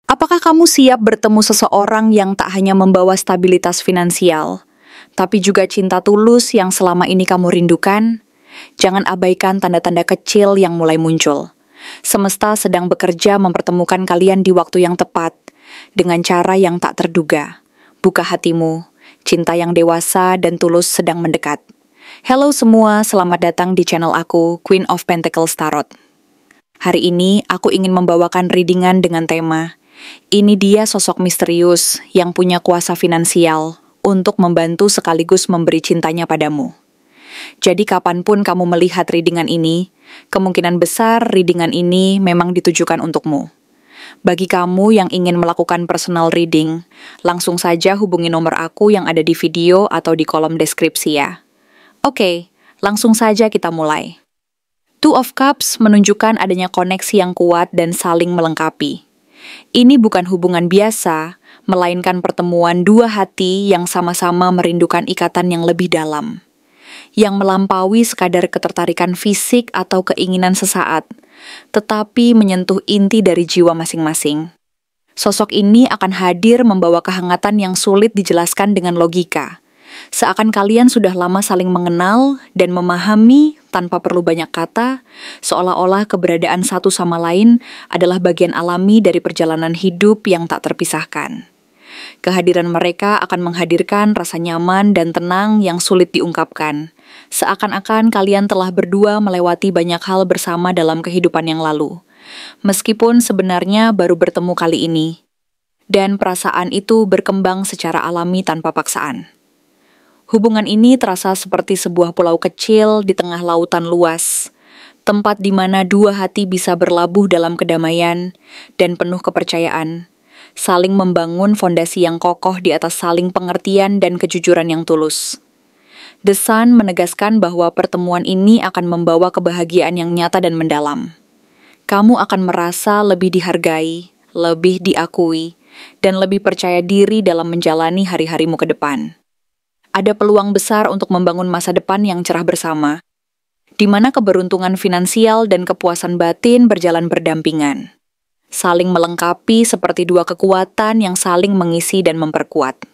Apakah kamu siap bertemu seseorang yang tak hanya membawa stabilitas finansial, tapi juga cinta tulus yang selama ini kamu rindukan? Jangan abaikan tanda-tanda kecil yang mulai muncul. Semesta sedang bekerja mempertemukan kalian di waktu yang tepat, dengan cara yang tak terduga. Buka hatimu, cinta yang dewasa dan tulus sedang mendekat. Halo semua, selamat datang di channel aku, Queen of Pentacles Tarot. Hari ini aku ingin membawakan readingan dengan tema ini dia sosok misterius yang punya kuasa finansial untuk membantu sekaligus memberi cintanya padamu. Jadi kapanpun kamu melihat readingan ini, kemungkinan besar readingan ini memang ditujukan untukmu. Bagi kamu yang ingin melakukan personal reading, langsung saja hubungi nomor aku yang ada di video atau di kolom deskripsi ya. Oke, langsung saja kita mulai. Two of Cups menunjukkan adanya koneksi yang kuat dan saling melengkapi. Ini bukan hubungan biasa, melainkan pertemuan dua hati yang sama-sama merindukan ikatan yang lebih dalam, yang melampaui sekadar ketertarikan fisik atau keinginan sesaat, tetapi menyentuh inti dari jiwa masing-masing. Sosok ini akan hadir membawa kehangatan yang sulit dijelaskan dengan logika, seakan kalian sudah lama saling mengenal dan memahami tanpa perlu banyak kata, seolah-olah keberadaan satu sama lain adalah bagian alami dari perjalanan hidup yang tak terpisahkan. Kehadiran mereka akan menghadirkan rasa nyaman dan tenang yang sulit diungkapkan, seakan-akan kalian telah berdua melewati banyak hal bersama dalam kehidupan yang lalu, meskipun sebenarnya baru bertemu kali ini, dan perasaan itu berkembang secara alami tanpa paksaan. Hubungan ini terasa seperti sebuah pulau kecil di tengah lautan luas, tempat di mana dua hati bisa berlabuh dalam kedamaian dan penuh kepercayaan, saling membangun fondasi yang kokoh di atas saling pengertian dan kejujuran yang tulus. The Sun menegaskan bahwa pertemuan ini akan membawa kebahagiaan yang nyata dan mendalam. Kamu akan merasa lebih dihargai, lebih diakui, dan lebih percaya diri dalam menjalani hari-harimu ke depan. Ada peluang besar untuk membangun masa depan yang cerah bersama, di mana keberuntungan finansial dan kepuasan batin berjalan berdampingan, saling melengkapi seperti dua kekuatan yang saling mengisi dan memperkuat.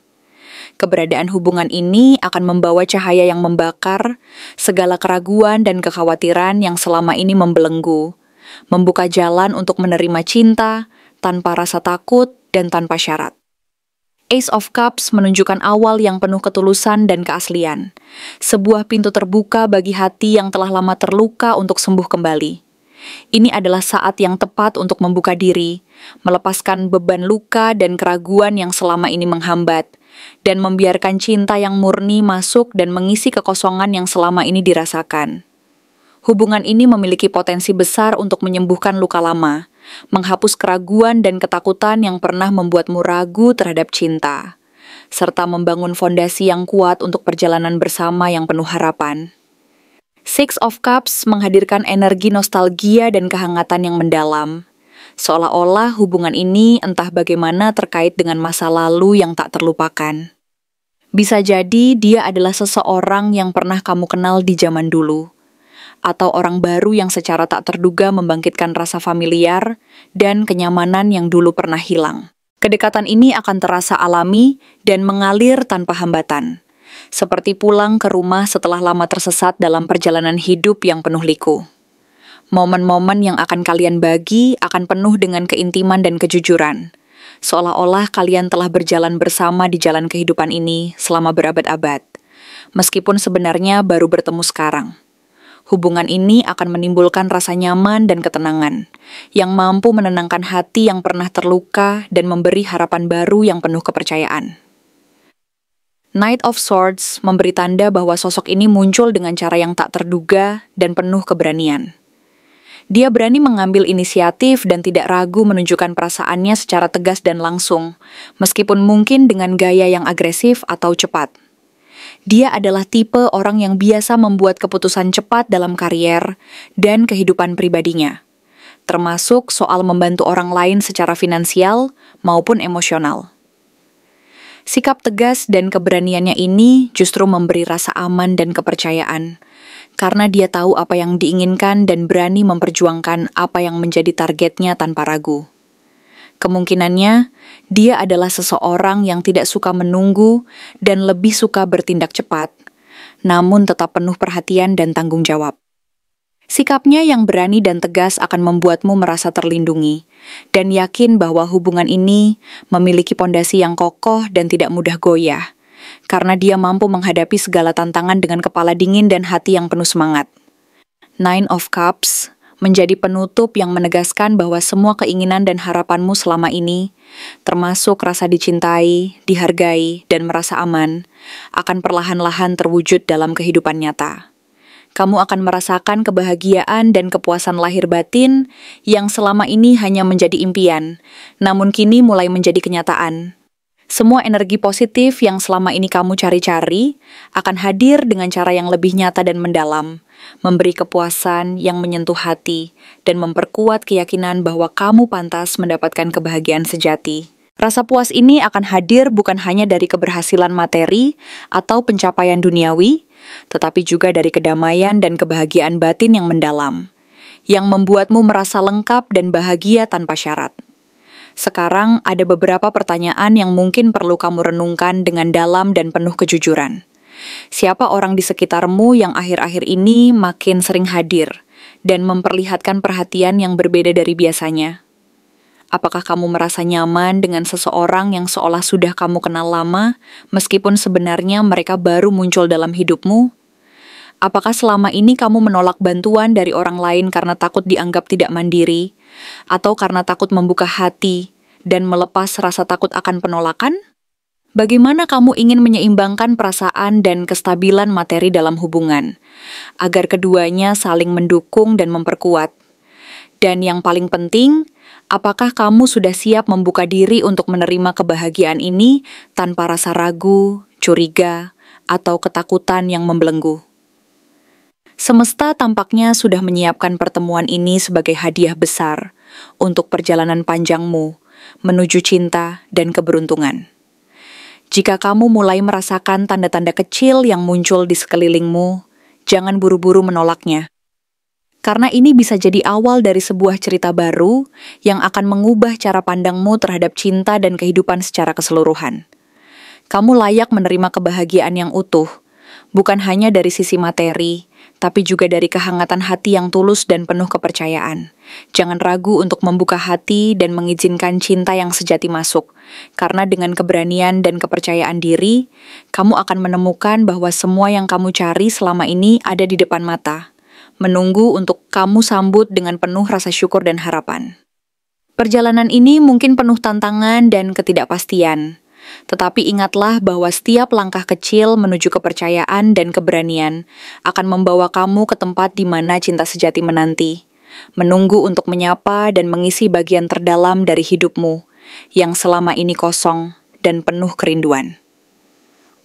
Keberadaan hubungan ini akan membawa cahaya yang membakar segala keraguan dan kekhawatiran yang selama ini membelenggu, membuka jalan untuk menerima cinta tanpa rasa takut dan tanpa syarat. Ace of Cups menunjukkan awal yang penuh ketulusan dan keaslian. Sebuah pintu terbuka bagi hati yang telah lama terluka untuk sembuh kembali. Ini adalah saat yang tepat untuk membuka diri, melepaskan beban luka dan keraguan yang selama ini menghambat, dan membiarkan cinta yang murni masuk dan mengisi kekosongan yang selama ini dirasakan. Hubungan ini memiliki potensi besar untuk menyembuhkan luka lama, menghapus keraguan dan ketakutan yang pernah membuatmu ragu terhadap cinta, serta membangun fondasi yang kuat untuk perjalanan bersama yang penuh harapan. Six of Cups menghadirkan energi nostalgia dan kehangatan yang mendalam, seolah-olah hubungan ini entah bagaimana terkait dengan masa lalu yang tak terlupakan. Bisa jadi dia adalah seseorang yang pernah kamu kenal di zaman dulu, atau orang baru yang secara tak terduga membangkitkan rasa familiar dan kenyamanan yang dulu pernah hilang. Kedekatan ini akan terasa alami dan mengalir tanpa hambatan, seperti pulang ke rumah setelah lama tersesat dalam perjalanan hidup yang penuh liku. Momen-momen yang akan kalian bagi akan penuh dengan keintiman dan kejujuran, seolah-olah kalian telah berjalan bersama di jalan kehidupan ini selama berabad-abad, meskipun sebenarnya baru bertemu sekarang. Hubungan ini akan menimbulkan rasa nyaman dan ketenangan, yang mampu menenangkan hati yang pernah terluka dan memberi harapan baru yang penuh kepercayaan. Knight of Swords memberi tanda bahwa sosok ini muncul dengan cara yang tak terduga dan penuh keberanian. Dia berani mengambil inisiatif dan tidak ragu menunjukkan perasaannya secara tegas dan langsung, meskipun mungkin dengan gaya yang agresif atau cepat. Dia adalah tipe orang yang biasa membuat keputusan cepat dalam karier dan kehidupan pribadinya, termasuk soal membantu orang lain secara finansial maupun emosional. Sikap tegas dan keberaniannya ini justru memberi rasa aman dan kepercayaan, karena dia tahu apa yang diinginkan dan berani memperjuangkan apa yang menjadi targetnya tanpa ragu. Kemungkinannya, dia adalah seseorang yang tidak suka menunggu dan lebih suka bertindak cepat, namun tetap penuh perhatian dan tanggung jawab. Sikapnya yang berani dan tegas akan membuatmu merasa terlindungi dan yakin bahwa hubungan ini memiliki pondasi yang kokoh dan tidak mudah goyah, karena dia mampu menghadapi segala tantangan dengan kepala dingin dan hati yang penuh semangat. Nine of Cups menjadi penutup yang menegaskan bahwa semua keinginan dan harapanmu selama ini, termasuk rasa dicintai, dihargai, dan merasa aman, akan perlahan-lahan terwujud dalam kehidupan nyata. Kamu akan merasakan kebahagiaan dan kepuasan lahir batin yang selama ini hanya menjadi impian, namun kini mulai menjadi kenyataan. Semua energi positif yang selama ini kamu cari-cari akan hadir dengan cara yang lebih nyata dan mendalam, memberi kepuasan yang menyentuh hati, dan memperkuat keyakinan bahwa kamu pantas mendapatkan kebahagiaan sejati. Rasa puas ini akan hadir bukan hanya dari keberhasilan materi atau pencapaian duniawi, tetapi juga dari kedamaian dan kebahagiaan batin yang mendalam, yang membuatmu merasa lengkap dan bahagia tanpa syarat. Sekarang ada beberapa pertanyaan yang mungkin perlu kamu renungkan dengan dalam dan penuh kejujuran. Siapa orang di sekitarmu yang akhir-akhir ini makin sering hadir dan memperlihatkan perhatian yang berbeda dari biasanya? Apakah kamu merasa nyaman dengan seseorang yang seolah sudah kamu kenal lama, meskipun sebenarnya mereka baru muncul dalam hidupmu? Apakah selama ini kamu menolak bantuan dari orang lain karena takut dianggap tidak mandiri, atau karena takut membuka hati dan melepas rasa takut akan penolakan? Bagaimana kamu ingin menyeimbangkan perasaan dan kestabilan materi dalam hubungan, agar keduanya saling mendukung dan memperkuat? Dan yang paling penting, apakah kamu sudah siap membuka diri untuk menerima kebahagiaan ini tanpa rasa ragu, curiga, atau ketakutan yang membelenggu? Semesta tampaknya sudah menyiapkan pertemuan ini sebagai hadiah besar untuk perjalanan panjangmu menuju cinta dan keberuntungan. Jika kamu mulai merasakan tanda-tanda kecil yang muncul di sekelilingmu, jangan buru-buru menolaknya. Karena ini bisa jadi awal dari sebuah cerita baru yang akan mengubah cara pandangmu terhadap cinta dan kehidupan secara keseluruhan. Kamu layak menerima kebahagiaan yang utuh, bukan hanya dari sisi materi, tapi juga dari kehangatan hati yang tulus dan penuh kepercayaan. Jangan ragu untuk membuka hati dan mengizinkan cinta yang sejati masuk, karena dengan keberanian dan kepercayaan diri, kamu akan menemukan bahwa semua yang kamu cari selama ini ada di depan mata, menunggu untuk kamu sambut dengan penuh rasa syukur dan harapan. Perjalanan ini mungkin penuh tantangan dan ketidakpastian, tetapi ingatlah bahwa setiap langkah kecil menuju kepercayaan dan keberanian akan membawa kamu ke tempat di mana cinta sejati menanti, menunggu untuk menyapa dan mengisi bagian terdalam dari hidupmu yang selama ini kosong dan penuh kerinduan.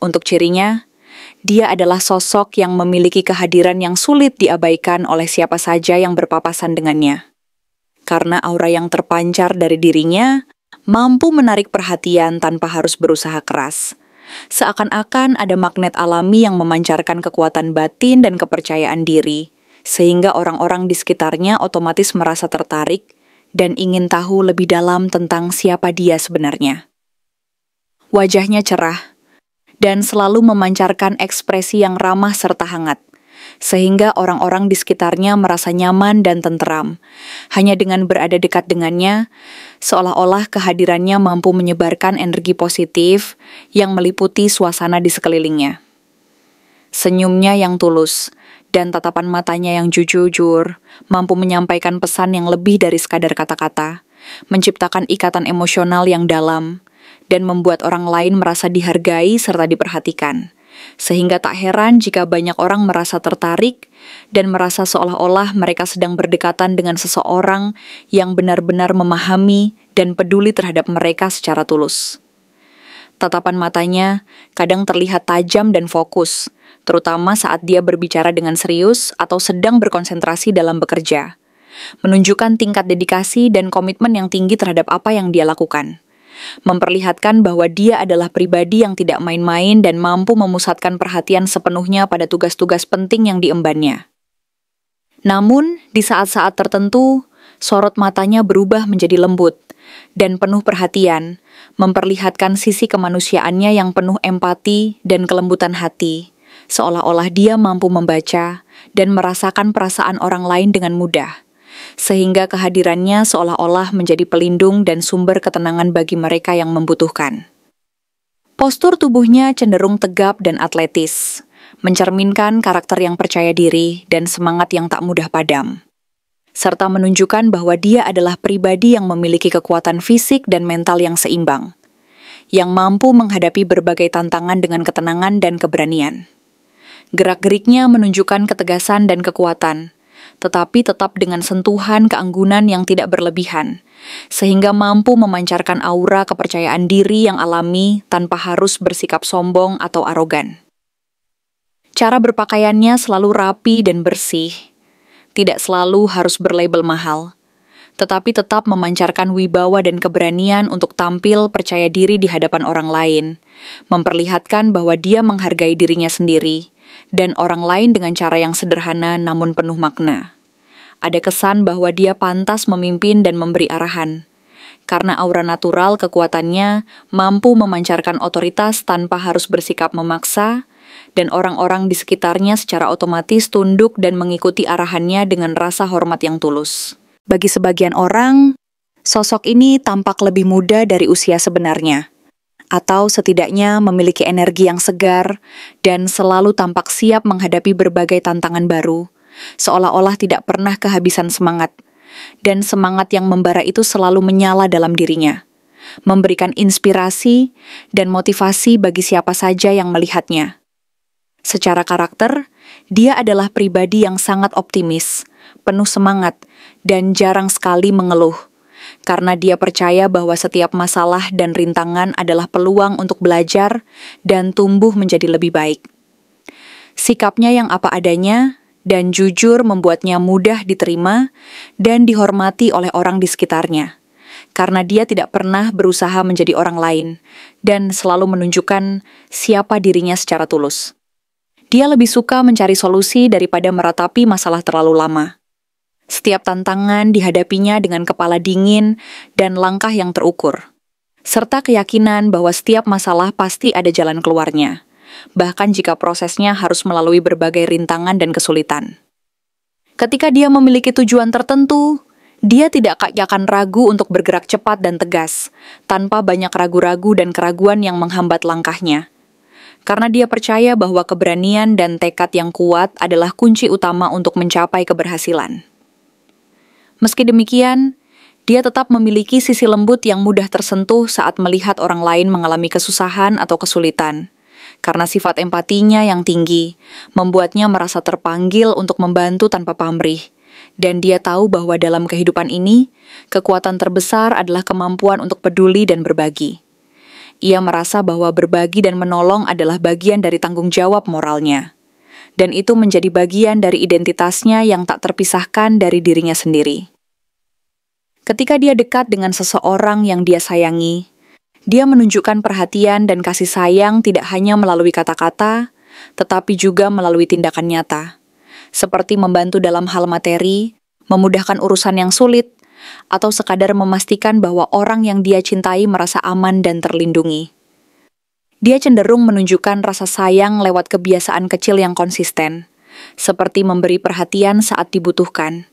Untuk cirinya, dia adalah sosok yang memiliki kehadiran yang sulit diabaikan oleh siapa saja yang berpapasan dengannya. Karena aura yang terpancar dari dirinya mampu menarik perhatian tanpa harus berusaha keras. Seakan-akan ada magnet alami yang memancarkan kekuatan batin dan kepercayaan diri, sehingga orang-orang di sekitarnya otomatis merasa tertarik dan ingin tahu lebih dalam tentang siapa dia sebenarnya. Wajahnya cerah dan selalu memancarkan ekspresi yang ramah serta hangat, sehingga orang-orang di sekitarnya merasa nyaman dan tenteram. Hanya dengan berada dekat dengannya, seolah-olah kehadirannya mampu menyebarkan energi positif yang meliputi suasana di sekelilingnya. Senyumnya yang tulus dan tatapan matanya yang jujur mampu menyampaikan pesan yang lebih dari sekadar kata-kata, menciptakan ikatan emosional yang dalam, dan membuat orang lain merasa dihargai serta diperhatikan. Sehingga tak heran jika banyak orang merasa tertarik dan merasa seolah-olah mereka sedang berdekatan dengan seseorang yang benar-benar memahami dan peduli terhadap mereka secara tulus. Tatapan matanya kadang terlihat tajam dan fokus, terutama saat dia berbicara dengan serius atau sedang berkonsentrasi dalam bekerja, menunjukkan tingkat dedikasi dan komitmen yang tinggi terhadap apa yang dia lakukan. Memperlihatkan bahwa dia adalah pribadi yang tidak main-main dan mampu memusatkan perhatian sepenuhnya pada tugas-tugas penting yang diembannya. Namun, di saat-saat tertentu, Sorot matanya berubah menjadi lembut dan penuh perhatian, memperlihatkan sisi kemanusiaannya yang penuh empati dan kelembutan hati, seolah-olah dia mampu membaca dan merasakan perasaan orang lain dengan mudah, sehingga kehadirannya seolah-olah menjadi pelindung dan sumber ketenangan bagi mereka yang membutuhkan. Postur tubuhnya cenderung tegap dan atletis, mencerminkan karakter yang percaya diri dan semangat yang tak mudah padam, serta menunjukkan bahwa dia adalah pribadi yang memiliki kekuatan fisik dan mental yang seimbang, yang mampu menghadapi berbagai tantangan dengan ketenangan dan keberanian. Gerak-geriknya menunjukkan ketegasan dan kekuatan, tetapi tetap dengan sentuhan keanggunan yang tidak berlebihan, sehingga mampu memancarkan aura kepercayaan diri yang alami tanpa harus bersikap sombong atau arogan. Cara berpakaiannya selalu rapi dan bersih, tidak selalu harus berlabel mahal, tetapi tetap memancarkan wibawa dan keberanian untuk tampil percaya diri di hadapan orang lain, memperlihatkan bahwa dia menghargai dirinya sendiri dan orang lain dengan cara yang sederhana namun penuh makna. Ada kesan bahwa dia pantas memimpin dan memberi arahan, karena aura natural kekuatannya mampu memancarkan otoritas tanpa harus bersikap memaksa, dan orang-orang di sekitarnya secara otomatis tunduk dan mengikuti arahannya dengan rasa hormat yang tulus. Bagi sebagian orang, sosok ini tampak lebih muda dari usia sebenarnya, atau setidaknya memiliki energi yang segar dan selalu tampak siap menghadapi berbagai tantangan baru, seolah-olah tidak pernah kehabisan semangat, dan semangat yang membara itu selalu menyala dalam dirinya, memberikan inspirasi dan motivasi bagi siapa saja yang melihatnya. Secara karakter, dia adalah pribadi yang sangat optimis, penuh semangat, dan jarang sekali mengeluh, karena dia percaya bahwa setiap masalah dan rintangan adalah peluang untuk belajar dan tumbuh menjadi lebih baik. Sikapnya yang apa adanya dan jujur membuatnya mudah diterima dan dihormati oleh orang di sekitarnya, karena dia tidak pernah berusaha menjadi orang lain dan selalu menunjukkan siapa dirinya secara tulus. Dia lebih suka mencari solusi daripada meratapi masalah terlalu lama. Setiap tantangan dihadapinya dengan kepala dingin dan langkah yang terukur, serta keyakinan bahwa setiap masalah pasti ada jalan keluarnya, bahkan jika prosesnya harus melalui berbagai rintangan dan kesulitan. Ketika dia memiliki tujuan tertentu, dia tidak akan ragu untuk bergerak cepat dan tegas, tanpa banyak ragu-ragu dan keraguan yang menghambat langkahnya. Karena dia percaya bahwa keberanian dan tekad yang kuat adalah kunci utama untuk mencapai keberhasilan. Meski demikian, dia tetap memiliki sisi lembut yang mudah tersentuh saat melihat orang lain mengalami kesusahan atau kesulitan, karena sifat empatinya yang tinggi membuatnya merasa terpanggil untuk membantu tanpa pamrih, dan dia tahu bahwa dalam kehidupan ini, kekuatan terbesar adalah kemampuan untuk peduli dan berbagi. Ia merasa bahwa berbagi dan menolong adalah bagian dari tanggung jawab moralnya, dan itu menjadi bagian dari identitasnya yang tak terpisahkan dari dirinya sendiri. Ketika dia dekat dengan seseorang yang dia sayangi, dia menunjukkan perhatian dan kasih sayang tidak hanya melalui kata-kata, tetapi juga melalui tindakan nyata, seperti membantu dalam hal materi, memudahkan urusan yang sulit, atau sekadar memastikan bahwa orang yang dia cintai merasa aman dan terlindungi. Dia cenderung menunjukkan rasa sayang lewat kebiasaan kecil yang konsisten, seperti memberi perhatian saat dibutuhkan,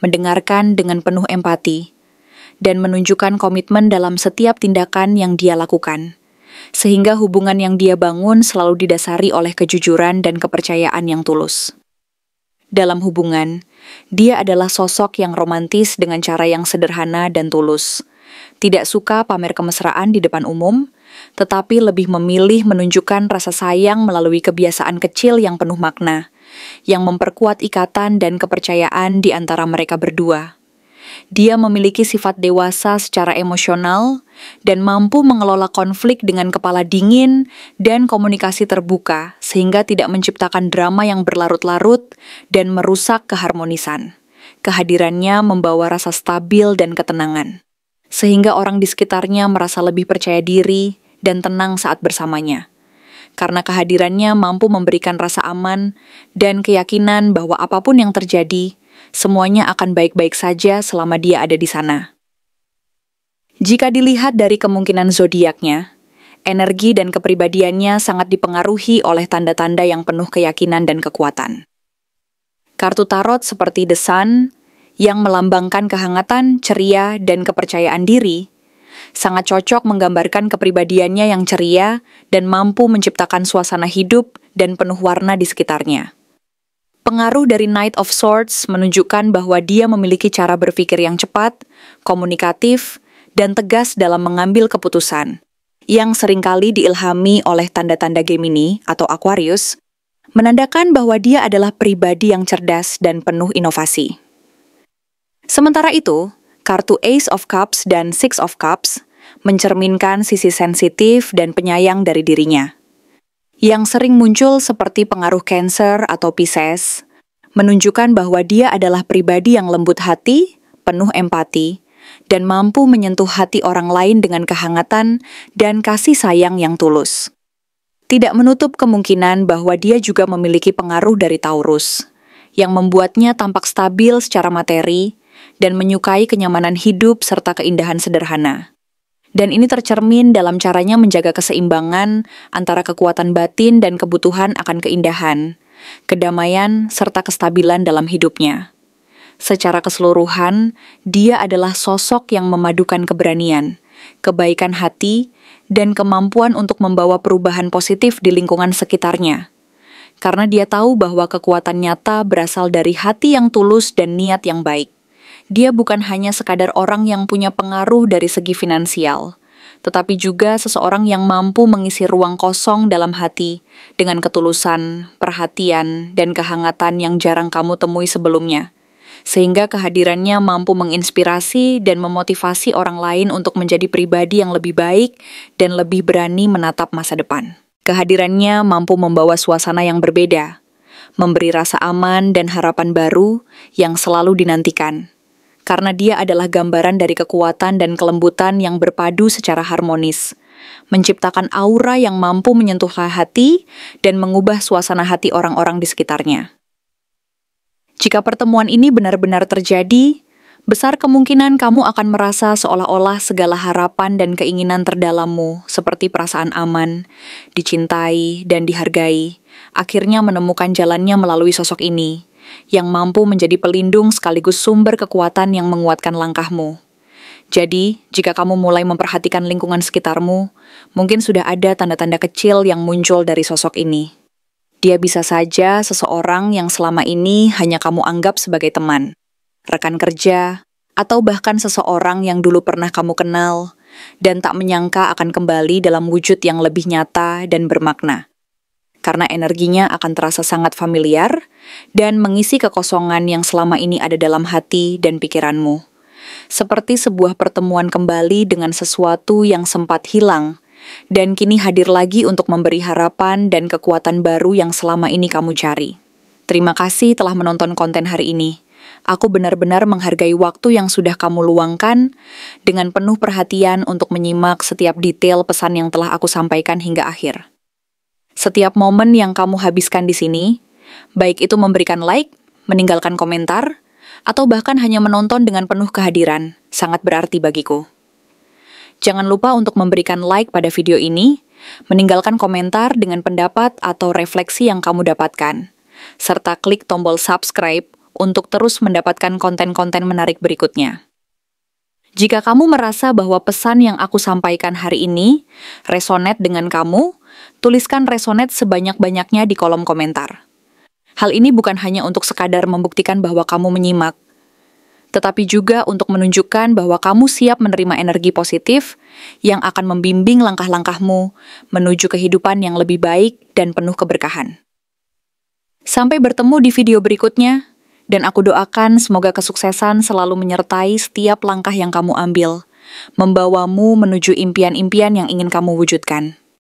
mendengarkan dengan penuh empati, dan menunjukkan komitmen dalam setiap tindakan yang dia lakukan, sehingga hubungan yang dia bangun selalu didasari oleh kejujuran dan kepercayaan yang tulus. Dalam hubungan, dia adalah sosok yang romantis dengan cara yang sederhana dan tulus. Tidak suka pamer kemesraan di depan umum, tetapi lebih memilih menunjukkan rasa sayang melalui kebiasaan kecil yang penuh makna, yang memperkuat ikatan dan kepercayaan di antara mereka berdua. Dia memiliki sifat dewasa secara emosional dan mampu mengelola konflik dengan kepala dingin dan komunikasi terbuka sehingga tidak menciptakan drama yang berlarut-larut dan merusak keharmonisan. Kehadirannya membawa rasa stabil dan ketenangan, sehingga orang di sekitarnya merasa lebih percaya diri dan tenang saat bersamanya. Karena kehadirannya mampu memberikan rasa aman dan keyakinan bahwa apapun yang terjadi, Semuanya akan baik-baik saja selama dia ada di sana. Jika dilihat dari kemungkinan zodiaknya, energi dan kepribadiannya sangat dipengaruhi oleh tanda-tanda yang penuh keyakinan dan kekuatan. Kartu tarot seperti The Sun, yang melambangkan kehangatan, ceria, dan kepercayaan diri, sangat cocok menggambarkan kepribadiannya yang ceria dan mampu menciptakan suasana hidup dan penuh warna di sekitarnya. Pengaruh dari Knight of Swords menunjukkan bahwa dia memiliki cara berpikir yang cepat, komunikatif, dan tegas dalam mengambil keputusan, yang seringkali diilhami oleh tanda-tanda Gemini atau Aquarius, menandakan bahwa dia adalah pribadi yang cerdas dan penuh inovasi. Sementara itu, kartu Ace of Cups dan Six of Cups mencerminkan sisi sensitif dan penyayang dari dirinya, yang sering muncul seperti pengaruh Cancer atau Pisces, menunjukkan bahwa dia adalah pribadi yang lembut hati, penuh empati, dan mampu menyentuh hati orang lain dengan kehangatan dan kasih sayang yang tulus. Tidak menutup kemungkinan bahwa dia juga memiliki pengaruh dari Taurus, yang membuatnya tampak stabil secara materi dan menyukai kenyamanan hidup serta keindahan sederhana. Dan ini tercermin dalam caranya menjaga keseimbangan antara kekuatan batin dan kebutuhan akan keindahan, kedamaian, serta kestabilan dalam hidupnya. Secara keseluruhan, dia adalah sosok yang memadukan keberanian, kebaikan hati, dan kemampuan untuk membawa perubahan positif di lingkungan sekitarnya. Karena dia tahu bahwa kekuatan nyata berasal dari hati yang tulus dan niat yang baik. Dia bukan hanya sekadar orang yang punya pengaruh dari segi finansial, tetapi juga seseorang yang mampu mengisi ruang kosong dalam hati dengan ketulusan, perhatian, dan kehangatan yang jarang kamu temui sebelumnya. Sehingga kehadirannya mampu menginspirasi dan memotivasi orang lain untuk menjadi pribadi yang lebih baik dan lebih berani menatap masa depan. Kehadirannya mampu membawa suasana yang berbeda, memberi rasa aman dan harapan baru yang selalu dinantikan. Karena dia adalah gambaran dari kekuatan dan kelembutan yang berpadu secara harmonis, menciptakan aura yang mampu menyentuh hati dan mengubah suasana hati orang-orang di sekitarnya. Jika pertemuan ini benar-benar terjadi, besar kemungkinan kamu akan merasa seolah-olah segala harapan dan keinginan terdalammu, seperti perasaan aman, dicintai, dan dihargai, akhirnya menemukan jalannya melalui sosok ini, yang mampu menjadi pelindung sekaligus sumber kekuatan yang menguatkan langkahmu. Jadi, jika kamu mulai memperhatikan lingkungan sekitarmu, mungkin sudah ada tanda-tanda kecil yang muncul dari sosok ini. Dia bisa saja seseorang yang selama ini hanya kamu anggap sebagai teman, rekan kerja, atau bahkan seseorang yang dulu pernah kamu kenal, dan tak menyangka akan kembali dalam wujud yang lebih nyata dan bermakna. Karena energinya akan terasa sangat familiar dan mengisi kekosongan yang selama ini ada dalam hati dan pikiranmu. Seperti sebuah pertemuan kembali dengan sesuatu yang sempat hilang dan kini hadir lagi untuk memberi harapan dan kekuatan baru yang selama ini kamu cari. Terima kasih telah menonton konten hari ini. Aku benar-benar menghargai waktu yang sudah kamu luangkan dengan penuh perhatian untuk menyimak setiap detail pesan yang telah aku sampaikan hingga akhir. Setiap momen yang kamu habiskan di sini, baik itu memberikan like, meninggalkan komentar, atau bahkan hanya menonton dengan penuh kehadiran, sangat berarti bagiku. Jangan lupa untuk memberikan like pada video ini, meninggalkan komentar dengan pendapat atau refleksi yang kamu dapatkan, serta klik tombol subscribe untuk terus mendapatkan konten-konten menarik berikutnya. Jika kamu merasa bahwa pesan yang aku sampaikan hari ini resonate dengan kamu, tuliskan resonate sebanyak-banyaknya di kolom komentar. Hal ini bukan hanya untuk sekadar membuktikan bahwa kamu menyimak, tetapi juga untuk menunjukkan bahwa kamu siap menerima energi positif yang akan membimbing langkah-langkahmu menuju kehidupan yang lebih baik dan penuh keberkahan. Sampai bertemu di video berikutnya, dan aku doakan semoga kesuksesan selalu menyertai setiap langkah yang kamu ambil, membawamu menuju impian-impian yang ingin kamu wujudkan.